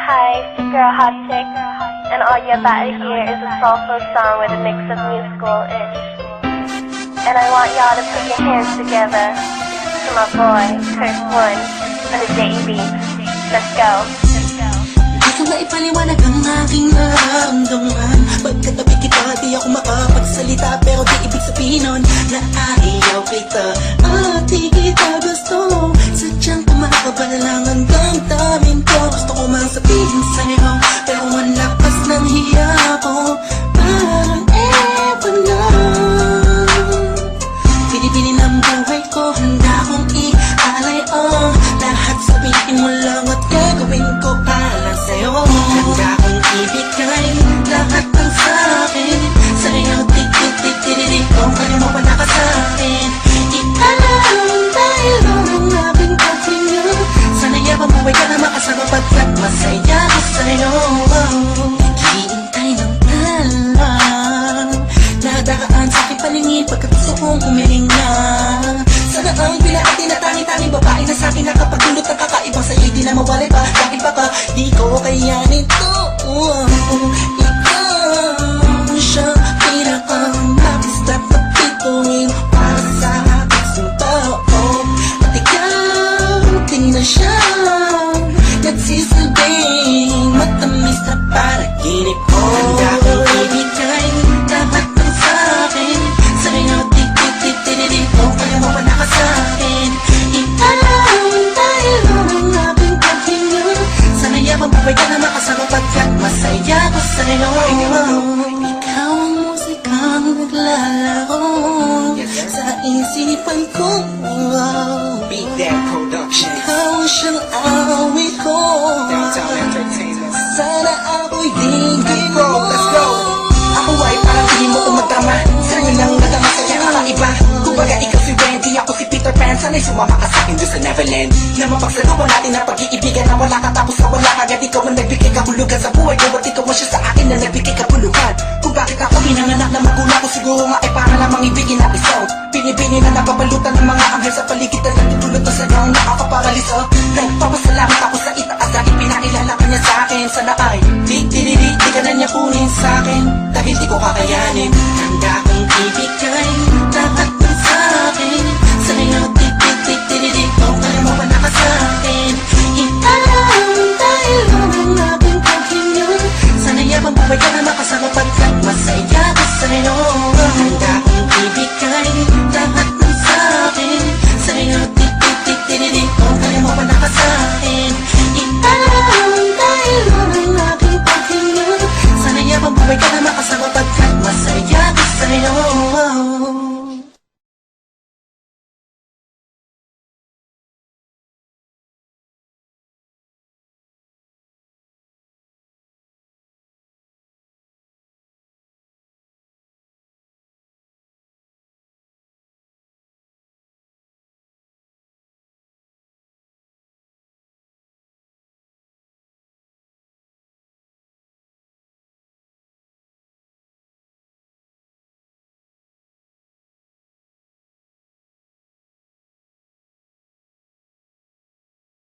Hi, it's your girl Hot Chick, and all you're about to hear is a soulful song with a mix of musical-ish. And I want y'all to put your hands together to my boy, Kurt One, and the JEB. Let's go. Di ko na ipaliwanag ang aking nararamdaman. Pagkatabi kita, di ako makapagsalita, pero di ibig sabihin nun na ayaw kita at di kita gusto. Sadyang kumakabal lang ang damdamin ko. Gusto ko mang sabihin sa'yo, pero malakas ng hiya ko. Parang ewan lang, pinipili ng buhay ko, handa kong ialay ang lahat. Sabihin mo lang at gagawin ko para sa'yo. Handa kong ibigay lahat ng sa'kin sa'yo. Tik-tik-tik-tik-tik, kung kaya mo wala ka sa'kin. Ialam dahil ang aking paghinga. Sana yabang buhay ka na makasama pagkat masaya ko sa'yo. Naghihintay ng talang nadaan sa aking paningin pagkat gusto kong humihinga. Sana ang pinaatin na tanging-tanging babae na sa'kin nakapagdulot ng kakaibang sa'yo'y di na mawalay pa. Bakit baka di ko kayanin to? Ikaw siyang pinakamabis na pagpituin para sa aking sumpa. At ikaw, di na siya nagsisilbing matamis na panaginip ko. Handa kong ibigay lahat ng sa'kin sa'yo. Tik-tik-tik-tik-tik, kung kaya mo wala ka sa'kin. Ialam dahil ang aking paghinga. Sana yabang buhay ka na makasama pagkat masaya ko sa'yo. Ikaw ang musikang naglalaro sa isipan ko. Beat That Productions, Ikaw ang siyang awit ko. Downtown Entertainment. Sana ako'y digin Let's go, mo. let's go. Ako ay parang hindi mo umatama. Sa'yo lang nadama sa'yo kakaiba. Kumbaga ikaw si Wendy, ako si Peter Pan. Sana'y sumama ka sa'kin doon sa Neverland. Na mapagsalubo natin ang pag-iibigan na wala ka tapos na wala agad. Ikaw ang nagbigay kahulugan sa buhay ko at ikaw ang siya sa akin na nagbigay kabuluhan. Kung bakit ako pinanganak na magulang ko, siguro nga ay para lamang ibigin ang isang pinibini na napapalutan ng mga anghel sa paligid na nagtutulot na sa'yo ang nakakaparaliso. Nagpapasalamat ako sa itaas dahil pinakilala ka niya sa'kin. Sana ay di ka na niya kunin sa'kin dahil di ko kakayanin.